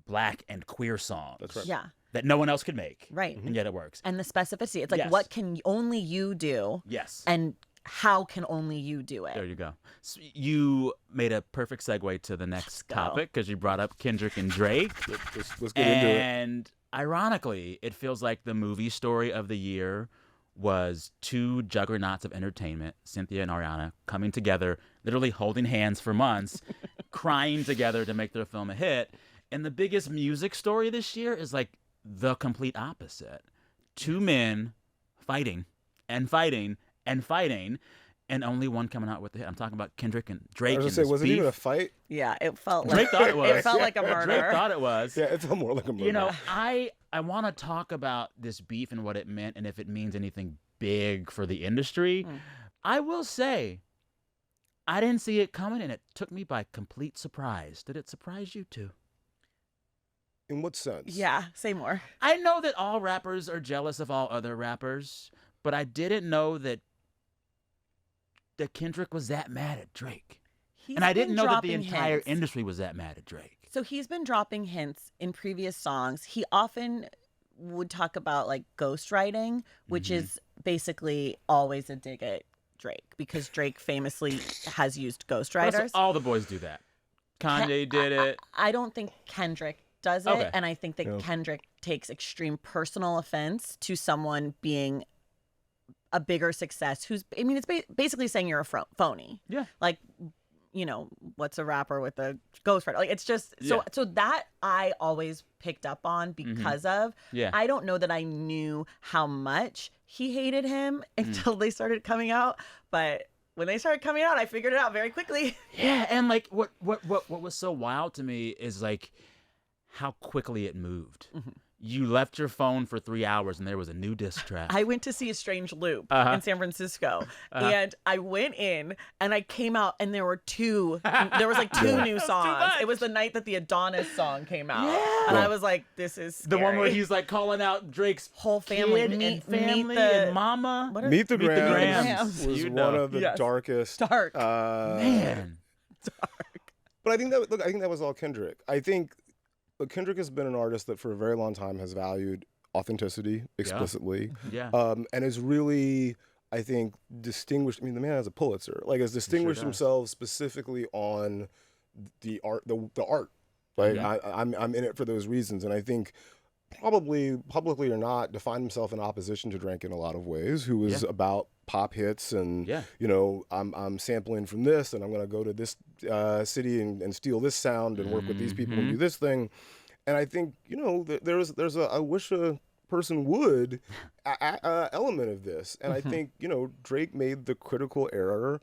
Black and queer songs.
That's right.
Yeah.
That no one else could make.
Right.
And yet it works.
And the specificity. It's like, what can only you do?
Yes.
And how can only you do it?
There you go. So you made a perfect segue to the next topic, because you brought up Kendrick and Drake.
Let's get into it.
And ironically, it feels like the movie story of the year was two juggernauts of entertainment, Cynthia and Ariana, coming together, literally holding hands for months, crying together to make their film a hit. And the biggest music story this year is like the complete opposite. Two men fighting and fighting and fighting, and only one coming out with the hit. I'm talking about Kendrick and Drake.
I was gonna say, was it even a fight?
Yeah, it felt
Drake
like
thought it was.
It felt like a murder.
Drake thought it was.
Yeah, it felt more like a murder.
I want to talk about this beef and what it meant, and if it means anything big for the industry. I will say, I didn't see it coming, and it took me by complete surprise. Did it surprise you too?
In what sense?
Yeah, say more.
I know that all rappers are jealous of all other rappers, but I didn't know that Kendrick was that mad at Drake. And I didn't know that the entire industry was that mad at Drake.
So he's been dropping hints in previous songs. He often would talk about like ghostwriting, which is basically always a dig at Drake, because Drake famously has used ghostwriters.
All the boys do that. Kanye did it.
I don't think Kendrick does it. And I think that Kendrick takes extreme personal offense to someone being a bigger success it's basically saying you're a phony. Yeah. Like, what's a rapper with a ghostwriter? Like, it's just so that I always picked up on because of. Yeah. I don't know that I knew how much he hated him until they started coming out, but when they started coming out, I figured it out very quickly.
Yeah, and like what was so wild to me is like how quickly it moved.
Mm-hmm.
You left your phone for 3 hours and there was a new diss track.
I went to see A Strange Loop in San Francisco, and I went in and I came out and there was like two new songs. It was the night that the Adonis song came out.
Yeah.
And I was like, this is scary.
The one where he's like calling out Drake's
whole family,
kid and family and mama.
Meet the Grams
Grams.
was
You
one
know.
of the darkest.
Dark.
Man.
But I think that was all Kendrick. I think Kendrick has been an artist that for a very long time has valued authenticity explicitly.
Yeah.
And is really, I think, distinguished. I mean, the man has a Pulitzer. Like, has distinguished himself specifically on the art, the art. Like, I'm in it for those reasons, and I think probably publicly or not defined himself in opposition to Drake in a lot of ways. Who was about pop hits and you know, I'm sampling from this, and I'm going to go to this city and steal this sound and work with these people and do this thing. And I think, you know, there's a I wish a person would element of this. And I think, you know, Drake made the critical error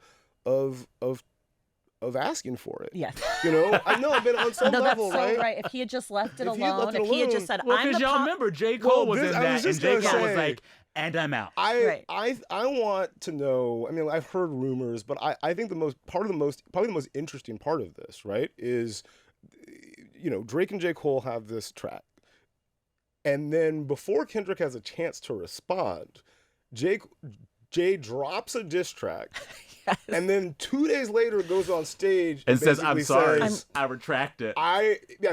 of asking for it.
Yes.
You know, I know, but on some level,
that's so
right?
If he had just left it
If he had
alone,
left it
if he had
alone-
just said,
Well,
I'm
because
the
y'all
pop...
remember J. Cole was in
I was
that, and
just
J.
gonna
Cole was
say-
like, and I'm out.
I want to know. I mean, I've heard rumors, but I think probably the most interesting part of this, right, is, you know, Drake and J. Cole have this track, and then before Kendrick has a chance to respond, Jay drops a diss track, and then 2 days later goes on stage
and says, I'm
basically
sorry,
says,
I retract it.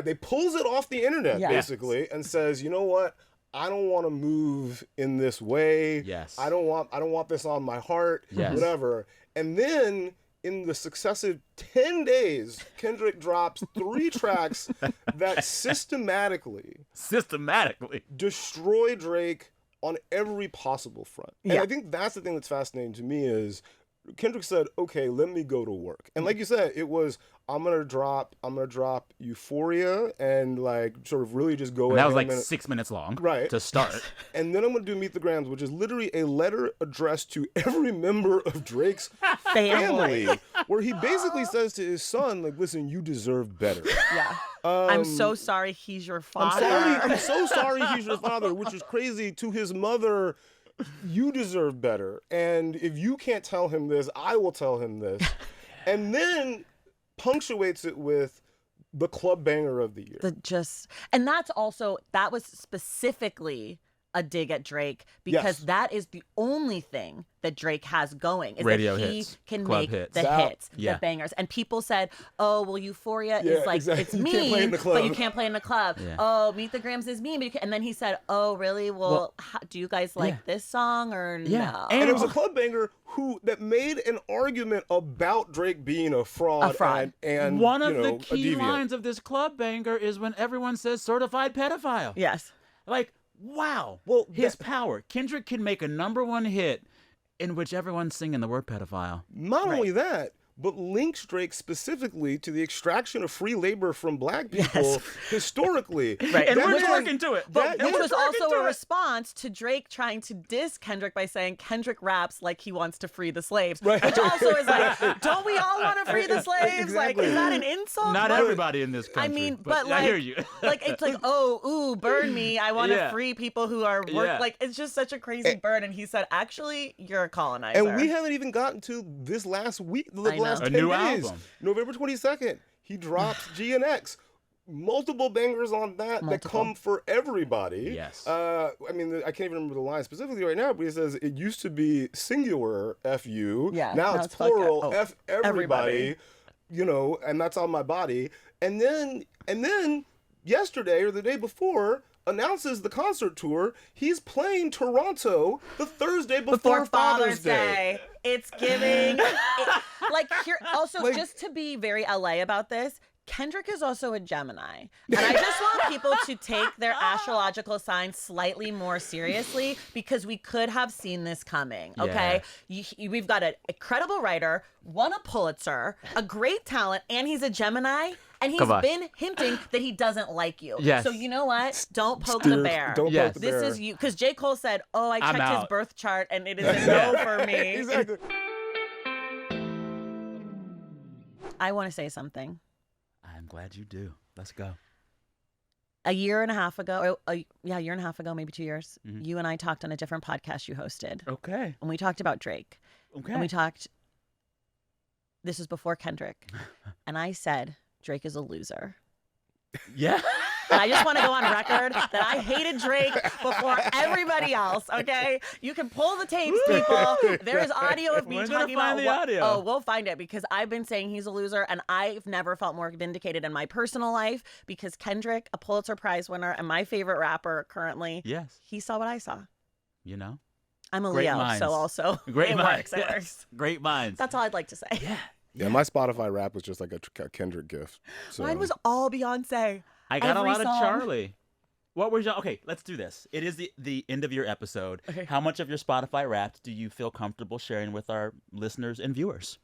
they pulls it off the internet basically and says, you know what? I don't want to move in this way.
Yes.
I don't want this on my heart.
Yes.
Whatever. And then in the successive 10 days, Kendrick drops 3 tracks that systematically destroy Drake on every possible front. And I think that's the thing that's fascinating to me is Kendrick said, okay, let me go to work. And like you said, it was, I'm gonna drop Euphoria and like sort of really just go
And that was
ahead
like 6 minutes long
Right.
to start.
and then I'm gonna do Meet the Grams, which is literally a letter addressed to every member of Drake's family, where he basically says to his son, like, listen, you deserve better.
Yeah. I'm so sorry he's your father.
I'm so sorry he's your father, which is crazy. To his mother, you deserve better. And if you can't tell him this, I will tell him this. And then punctuates it with the club banger of the year.
And that was specifically a dig at Drake because that is the only thing that Drake has going is
Radio
that he
hits,
can
club
make
hits.
the hits,
Yeah.
the bangers. And people said, "Oh, well, Euphoria is like
exactly.
it's
You can't play in
mean,
the club."
but you can't play in the club.
Yeah.
Oh, Meet the Grams is mean." And then he said, "Oh, really? Well, do you guys like this song or no?"
And it was a club banger that made an argument about Drake being a fraud. And
one of
you know,
the key lines of this club banger is when everyone says certified pedophile.
Yes.
Like, wow.
Well,
his power. Kendrick can make a #1 hit in which everyone's singing the word pedophile.
Not only that, but links Drake specifically to the extraction of free labor from black people historically.
Right.
And
That
we're
man-
twerking to it.
Which was also a response to Drake trying to diss Kendrick by saying Kendrick raps like he wants to free the slaves.
Right.
Which also is like, don't we all want to free the slaves?
Exactly.
Like, is that an insult?
Not
Like,
everybody in this country.
I mean, but
I
like,
hear you.
like it's like, oh, ooh, burn me. I want to
Yeah.
free people who are like it's just such a crazy burn. And he said, actually, you're a colonizer.
And we haven't even gotten to this last week, the last
A
10
new
days.
album.
November 22nd, he drops GNX. Multiple bangers on that come for everybody.
Yes.
I mean, I can't even remember the line specifically right now, but he says it used to be singular FU.
Yeah,
Now it's plural F everybody.
everybody.
You know, and that's on my body. And then yesterday or the day before announces the concert tour. He's playing Toronto the Thursday before Father's Day.
It's giving. Like here, also just to be very LA about this. Kendrick is also a Gemini. And I just want people to take their astrological signs slightly more seriously because we could have seen this coming, okay? We've got an incredible writer, won a Pulitzer, a great talent, and he's a Gemini. And he's been hinting that he doesn't like you.
Yes.
So you know what? Don't poke the bear.
Don't poke the bear.
This is you. Because J. Cole said, oh, I checked his
out.
birth chart and it is a no for me.
Exactly.
I want to say something.
I'm glad you do. Let's go.
a year and a half ago, a year and a half ago, maybe 2 years,
Mhm.
you and I talked on a different podcast you hosted.
Okay.
And we talked about Drake.
Okay.
And we talked, this was before Kendrick. And I said, Drake is a loser.
Yeah.
And I just want to go on record that I hated Drake before everybody else, okay? You can pull the tapes, people. There is audio of me
We're gonna
talking
find
about
the audio.
Oh, we'll find it because I've been saying he's a loser and I've never felt more vindicated in my personal life because Kendrick, a Pulitzer Prize winner and my favorite rapper currently,
Yes.
he saw what I saw.
You know?
I'm a
Great
Leo,
minds.
so also
Great
it
minds.
works. It
Yes.
works.
Great minds.
That's all I'd like to say.
Yeah.
Yeah, my Spotify rap was just like a Kendrick gift. So.
Mine was all Beyonce.
I got
Every
a lot
song.
of Charli. What was your... Okay, let's do this. It is the end of your episode.
Okay.
How much of your Spotify Wrapped do you feel comfortable sharing with our listeners and viewers?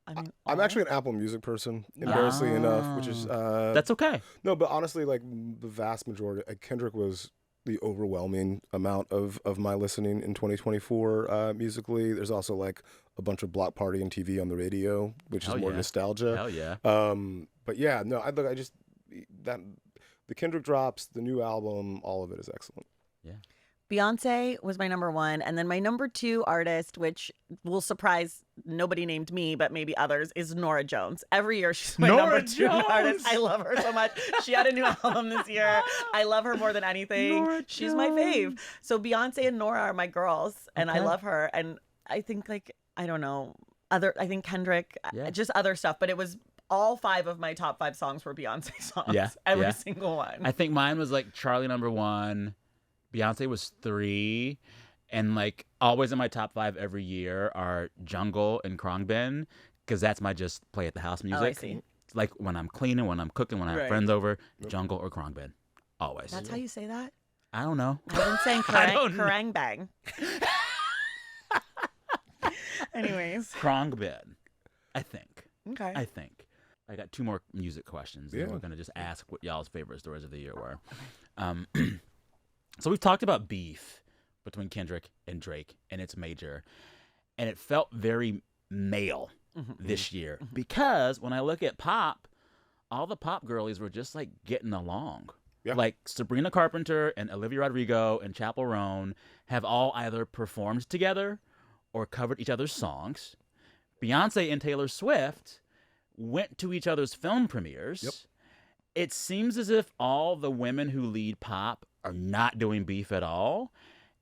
I mean,
I'm
all.
actually an Apple Music person, embarrassingly enough, which is
That's okay.
no, but honestly, like the vast majority, Kendrick was the overwhelming amount of my listening in 2024 musically. There's also like a bunch of Block Party and TV on the radio, which
Hell
is more
yeah.
nostalgia.
Hell yeah.
But yeah, no, I just that the Kendrick drops, the new album, all of it is excellent.
Beyonce was my number one. And then my number two artist, which will surprise nobody named me, but maybe others, is Norah Jones. Every year she's my
Nora
number two
Jones!
artist. I love her so much. She had a new album this year. I love her more than anything.
Norah
She's my fave.
Jones.
So Beyonce and Nora are my girls. And I
Okay.
love her. And I think I don't know, I think Kendrick,
Yeah.
just other stuff. But it was all 5 of my top 5 songs were Beyonce songs.
Yeah,
Every
yeah.
single one.
I think mine was like Charli number 1, Beyonce was 3, and like always in my top 5 every year are Jungle and Khruangbin, because that's my just play at the house music.
Oh, I see.
Like when I'm cleaning, when I'm cooking, when I have
Right.
friends over, Jungle or Khruangbin, always.
That's how you say that?
I don't know.
I've been saying
I don't know.
Kerrang bang. Anyways.
Khruangbin, I think.
Okay.
I think. I got 2 more music questions. And
Yeah.
we're going to just ask what y'all's favorite stories of the year were. So we've talked about beef between Kendrick and Drake, and it's major. And it felt very male this year because when I look at pop, all the pop girlies were just like getting along.
Yeah.
Like Sabrina Carpenter and Olivia Rodrigo and Chappell Roan have all either performed together or covered each other's songs. Beyonce and Taylor Swift went to each other's film premieres.
Yep.
It seems as if all the women who lead pop are not doing beef at all.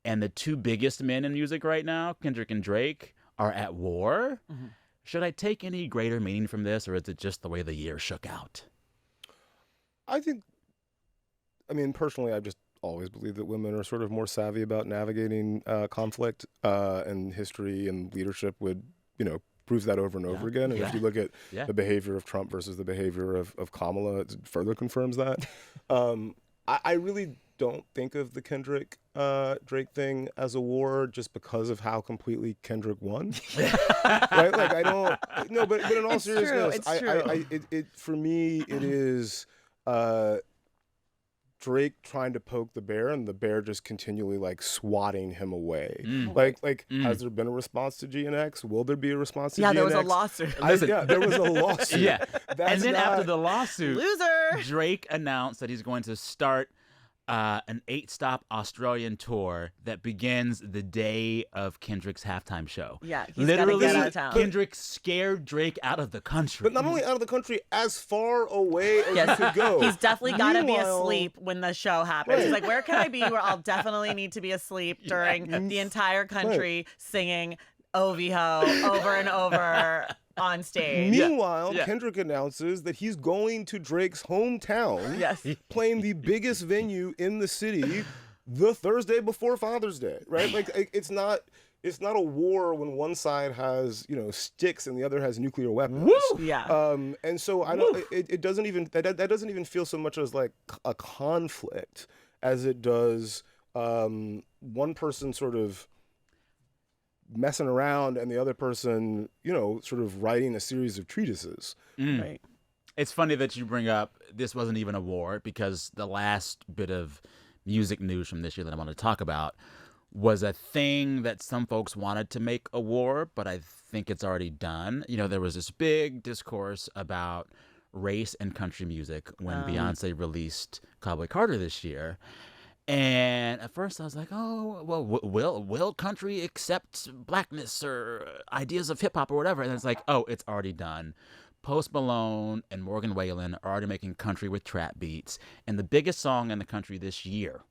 And the 2 biggest men in music right now, Kendrick and Drake, are at war. Should I take any greater meaning from this, or is it just the way the year shook out?
I think, I mean, personally, I've just always believed that women are sort of more savvy about navigating conflict, and history and leadership would, proves that over and over again. And if you look at the behavior of Trump versus the behavior of Kamala, it further confirms that. I really don't think of the Kendrick Drake thing as a war just because of how completely Kendrick won. Right? Like I don't. No, but in all
It's true,
seriousness,
it's true.
it for me it is Drake trying to poke the bear and the bear just continually like swatting him away. Like has there been a response to GNX? Will there be a response to GNX?
Yeah, there was a lawsuit.
There was a lawsuit.
Yeah.
That's
And then
not-
after the lawsuit,
Loser.
Drake announced that he's going to start an 8-stop Australian tour that begins the day of Kendrick's halftime show.
Yeah, he's gotta
Literally,
get out of town.
Kendrick scared Drake out of the country.
But not only out of the country, as far away as you could go.
He's definitely got to be
Meanwhile-
asleep when the show happens. He's like, where can I be where I'll definitely need to be asleep during the entire country singing Ovie Ho over and over on stage.
Meanwhile,
Yeah.
Kendrick announces that he's going to Drake's hometown,
Yes.
playing the biggest venue in the city the Thursday before Father's Day, right? Like it's not a war when one side has, sticks and the other has nuclear weapons.
Yeah.
And so I don't it doesn't even that doesn't even feel so much as like a conflict as it does one person sort of messing around and the other person, sort of writing a series of treatises.
Right.
It's funny that you bring up this wasn't even a war, because the last bit of music news from this year that I want to talk about was a thing that some folks wanted to make a war, but I think it's already done. There was this big discourse about race and country music when Beyonce released Cowboy Carter this year. And at first I was like, oh, well, will country accept blackness or ideas of hip hop or whatever? And it's like, oh, it's already done. Post Malone and Morgan Wallen are already making country with trap beats. And the biggest song in the country this year,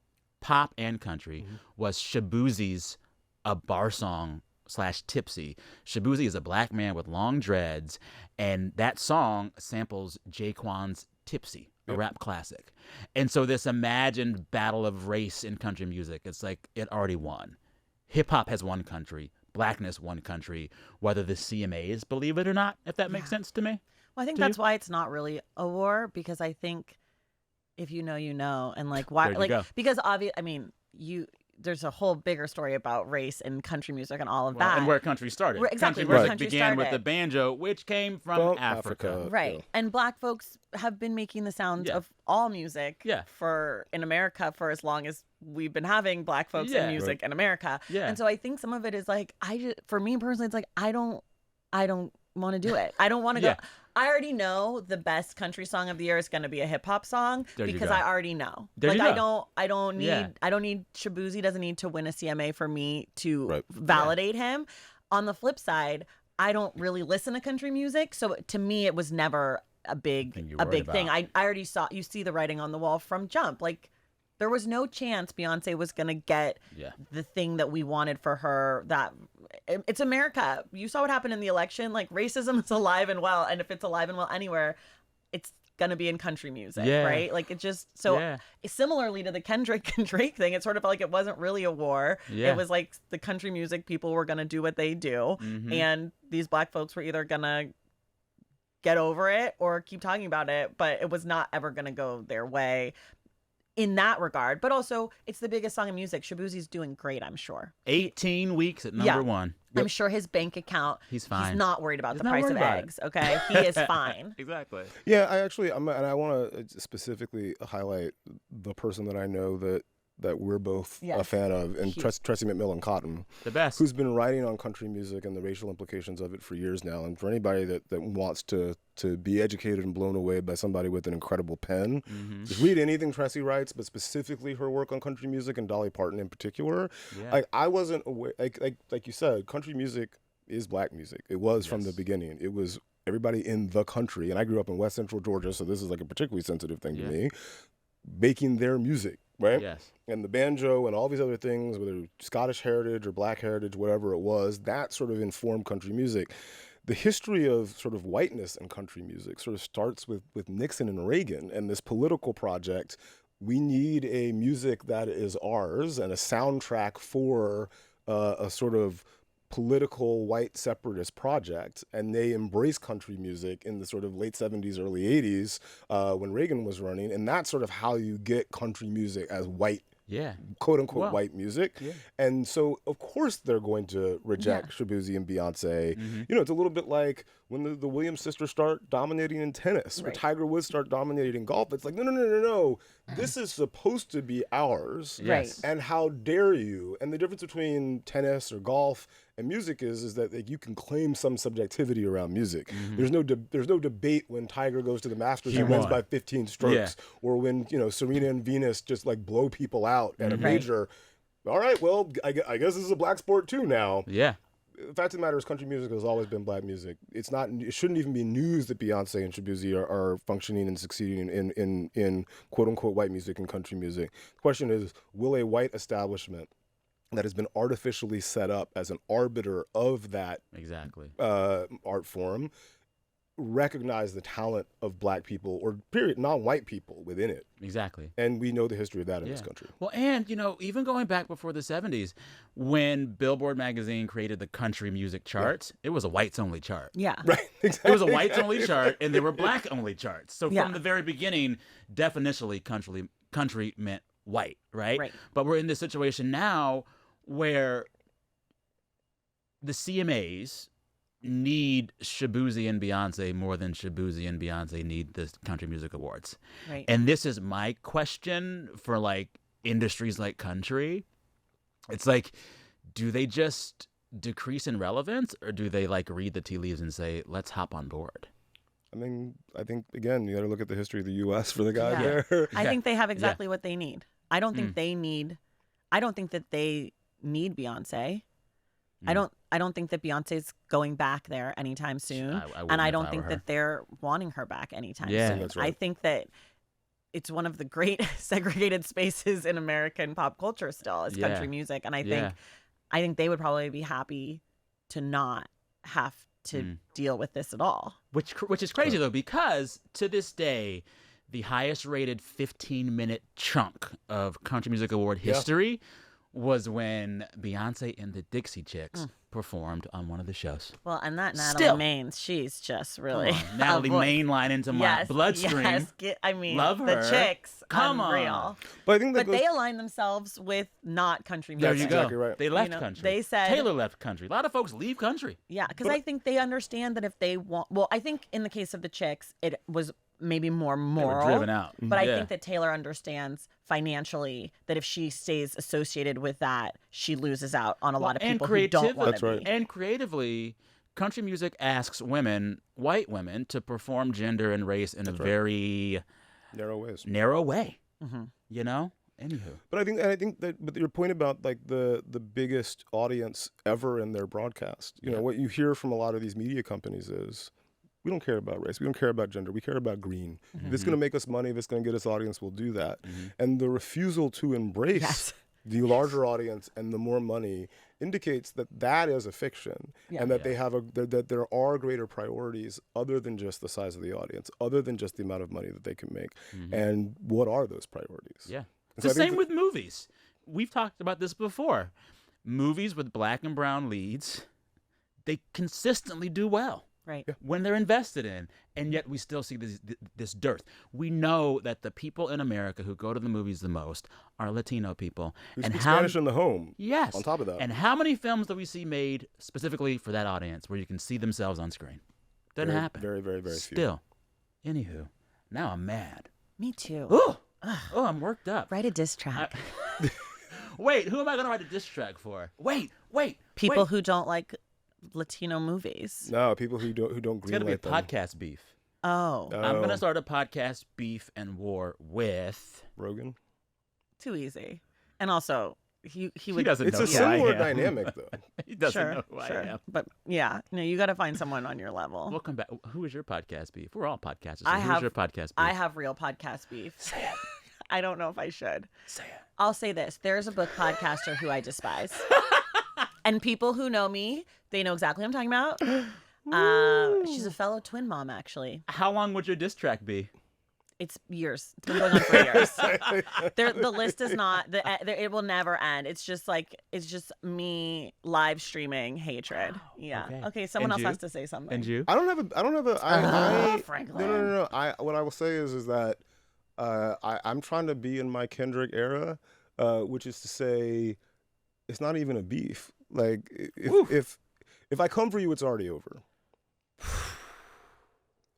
pop and country, was Shaboozie's A Bar Song / Tipsy. Shaboozie is a black man with long dreads, and that song samples Jaquan's Tipsy, a rap classic. And so this imagined battle of race in country music, it's like it already won. Hip-hop has won country. Blackness won country, whether the CMAs believe it or not, if that makes sense to me.
Well, I think that's why it's not really a war, because I think if you know, you know. And like, why? Like, because obviously, I mean, there's a whole bigger story about race and country music and all of that.
And where country started.
Exactly,
country
where
music
country
began
started.
with the banjo, which came from Africa.
Right.
Yeah.
And black folks have been making the sounds of all music in America for as long as we've been having black folks in music in America.
Yeah.
And so I think some of it is like, for me personally, it's like, I don't want to do it. I don't want to go. I already know the best country song of the year is going to be a hip hop song because I already know. I don't need Shaboozie doesn't need to win a CMA for me to validate him. On the flip side, I don't really listen to country music, so to me it was never a big thing. I already you see the writing on the wall from jump. Like, there was no chance Beyonce was going to get the thing that we wanted for her. That it's America. You saw what happened in the election. Like, racism is alive and well. And if it's alive and well anywhere, it's going to be in country music, right? Like, it just, similarly to the Kendrick and Drake thing, it sort of felt like it wasn't really a war. It was like the country music people were going to do what they do. And these black folks were either going to get over it or keep talking about it, but it was not ever going to go their way in that regard. But also, it's the biggest song in music. Shaboozie's doing great, I'm sure.
18 weeks at number one.
I'm sure his bank account,
he's fine.
He's not worried about the price of eggs, okay? He is fine.
Exactly.
Yeah, I want to specifically highlight the person that I know that we're both a fan of, and Traci McMillan Cotton,
the best,
who's been writing on country music and the racial implications of it for years now. And for anybody that wants to be educated and blown away by somebody with an incredible pen, just read anything Traci writes, but specifically her work on country music and Dolly Parton in particular. Like, I wasn't aware, like you said, country music is black music. It was from the beginning. It was everybody in the country, and I grew up in West Central Georgia, so this is like a particularly sensitive thing to me, making their music. Right?
Yes.
And the banjo and all these other things, whether Scottish heritage or black heritage, whatever it was, that sort of informed country music. The history of sort of whiteness in country music sort of starts with Nixon and Reagan and this political project. We need a music that is ours and a soundtrack for a sort of political white separatist project, and they embraced country music in the sort of late 70s, early 80s when Reagan was running, and that's sort of how you get country music as white, quote unquote white music. And so of course they're going to reject Shaboozie and Beyonce. You know, it's a little bit like when the Williams sisters start dominating in tennis, or Tiger Woods start dominating in golf. It's like, no. This is supposed to be ours. And how dare you? And the difference between tennis or golf and music is that, like, you can claim some subjectivity around music. There's no debate when Tiger goes to the Masters and wins by 15 strokes, or when, you know, Serena and Venus just like blow people out at a major. All right, well, I guess this is a black sport too now. The fact of the matter is, country music has always been black music. It shouldn't even be news that Beyonce and Shaboozie are functioning and succeeding in quote unquote white music and country music. The question is, will a white establishment that has been artificially set up as an arbiter of that art form recognize the talent of black people, or period, non-white people within it? And we know the history of that in this country.
Well, and, you know, even going back before the 70s, when Billboard magazine created the country music charts, it was a whites-only chart.
Right, exactly.
It was a whites-only chart, and there were black-only charts. So from the very beginning, definitionally, country meant white, right? But we're in this situation now where the CMAs need Shaboozie and Beyonce more than Shaboozie and Beyonce need the Country Music Awards. And this is my question for, like, industries like country. It's like, do they just decrease in relevance, or do they, like, read the tea leaves and say, let's hop on board?
I mean, I think, again, you got to look at the history of the U.S. for the guy
Yeah.
there.
I think they have exactly what they need. I don't think I don't think that they need Beyonce. I don't think that Beyonce's going back there anytime soon. And I don't think that they're wanting her back anytime soon.
That's right.
I think that it's one of the great segregated spaces in American pop culture still is country music. And I think they would probably be happy to not have to deal with this at all.
Which is crazy, though, because to this day, the highest rated 15-minute chunk of Country Music Award history was when Beyonce and the Dixie Chicks performed on one of the shows.
Well, and that Natalie Maines, she's just really
Natalie mainline into my bloodstream.
Love her. The Chicks,
Come
unreal.
On.
But I think
they align themselves with not country music.
There you go.
Exactly right.
They left country.
They said
Taylor left country. A lot of folks leave country.
Yeah, because I think they understand that if they want. Well, I think in the case of the Chicks, it was maybe more moral.
They were driven out.
But I think that Taylor understands financially that if she stays associated with that, she loses out on a lot of people who don't want to be.
And creatively, country music asks women, white women, to perform gender and race in a very narrow way. You know? Anywho.
But I think but your point about like the biggest audience ever in their broadcast, you know, what you hear from a lot of these media companies is, we don't care about race. We don't care about gender. We care about green. If it's going to make us money, if it's going to get us audience, we'll do that. And the refusal to embrace the larger audience and the more money indicates that that is a fiction and that they have that there are greater priorities other than just the size of the audience, other than just the amount of money that they can make. And what are those priorities?
Yeah. It's the same with movies. We've talked about this before. Movies with black and brown leads, they consistently do well.
Right.
When they're invested in. And yet we still see this dearth. We know that the people in America who go to the movies the most are Latino people.
Who speak Spanish in the home.
Yes.
On top of that.
And how many films do we see made specifically for that audience where you can see themselves on screen? Doesn't happen.
Very, very, very few.
Still. Anywho, now I'm mad.
Me too.
Oh, I'm worked up.
Write a diss track.
Wait, who am I going to write a diss track for? Wait.
People who don't like Latino movies.
No, people who don't greenlight them.
It's going to be a podcast beef.
Oh.
I'm going to start a podcast beef and war with
Rogan.
Too easy. And also, he
doesn't
it's
know
a
who
similar
I am.
dynamic, though.
He doesn't know who I am.
But yeah, you got to find someone on your level.
We'll come back. Who is your podcast beef? We're all podcasters. So
who's
your podcast beef?
I have real podcast beef.
Say it.
I don't know if I should.
Say it.
I'll say this. There's a book podcaster who I despise. And people who know me, they know exactly what I'm talking about. She's a fellow twin mom, actually.
How long would your diss track be?
It's years. It's been going on for years. The list is not. It will never end. It's just me live streaming hatred. Yeah. Okay. Someone else has to say something.
And you?
I don't have a.
Franklin.
No. What I will say is that I'm trying to be in my Kendrick era, which is to say, it's not even a beef. Like if I come for you, it's already over.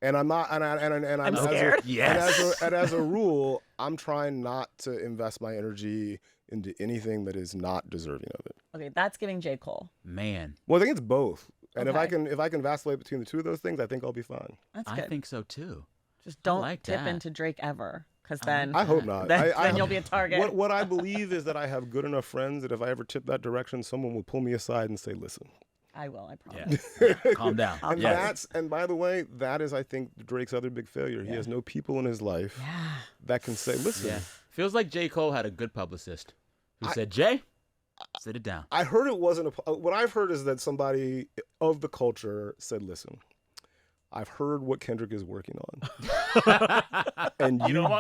And I'm not, and I'm
scared.
And as a rule, I'm trying not to invest my energy into anything that is not deserving of it.
Okay, that's giving J. Cole.
Man.
Well, I think it's both. And
Okay.
if I can vacillate between the two of those things, I think I'll be fine.
That's good.
I think so too.
Just don't
like
tip
that.
into Drake ever, because then
I hope not.
then you'll be a target.
What I believe is that I have good enough friends that if I ever tip that direction, someone will pull me aside and say, "Listen."
I will. I promise.
Yeah. Calm down.
And by the way, that is, I think, Drake's other big failure. He has no people in his life that can say, "Listen."
Yeah. Feels like J. Cole had a good publicist who said, "Jay, sit it down."
I heard it wasn't what I've heard is that somebody of the culture said, "Listen, I've heard what Kendrick is working on, and you don't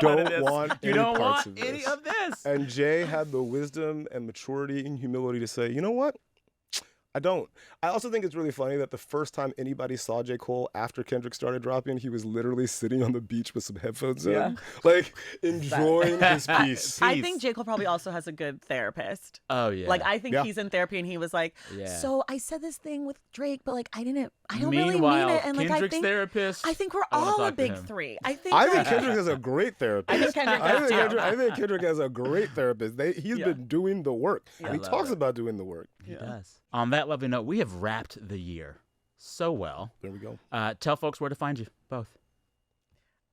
want any parts of this." And Jay had the wisdom and maturity and humility to say, "You know what? I don't." I also think it's really funny that the first time anybody saw J. Cole after Kendrick started dropping, he was literally sitting on the beach with some headphones in, like enjoying his peace.
I think J. Cole probably also has a good therapist.
Oh yeah.
Like I think he's in therapy, and he was like, "So I said this thing with Drake, but like I don't really mean it." And like
Kendrick's therapist.
I think we're all a big three. I think
Kendrick has a great therapist.
I think
Kendrick has a great therapist. He's been doing the work.
Yeah.
And he talks about doing the work.
He does. On that lovely note, we have wrapped the year so well.
There we go.
Tell folks where to find you both.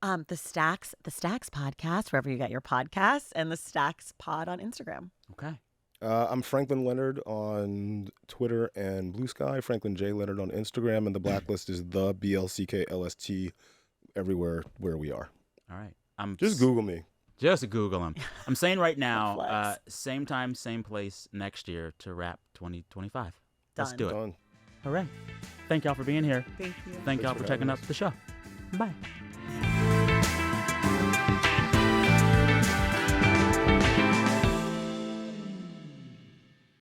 The Stacks podcast, wherever you get your podcasts, and the Stacks pod on Instagram.
Okay.
I'm Franklin Leonard on Twitter and Blue Sky. Franklin J. Leonard on Instagram, and the Blacklist is the BLCKLST everywhere where we are.
All right.
Just Google me.
Just Google him. I'm saying right now,
Flex.
same time, same place next year to wrap 2025. Let's
Done.
do it.
Done.
All right. Thank y'all for being here.
Thank you.
Thank y'all
for
for checking
having
out the show. Bye.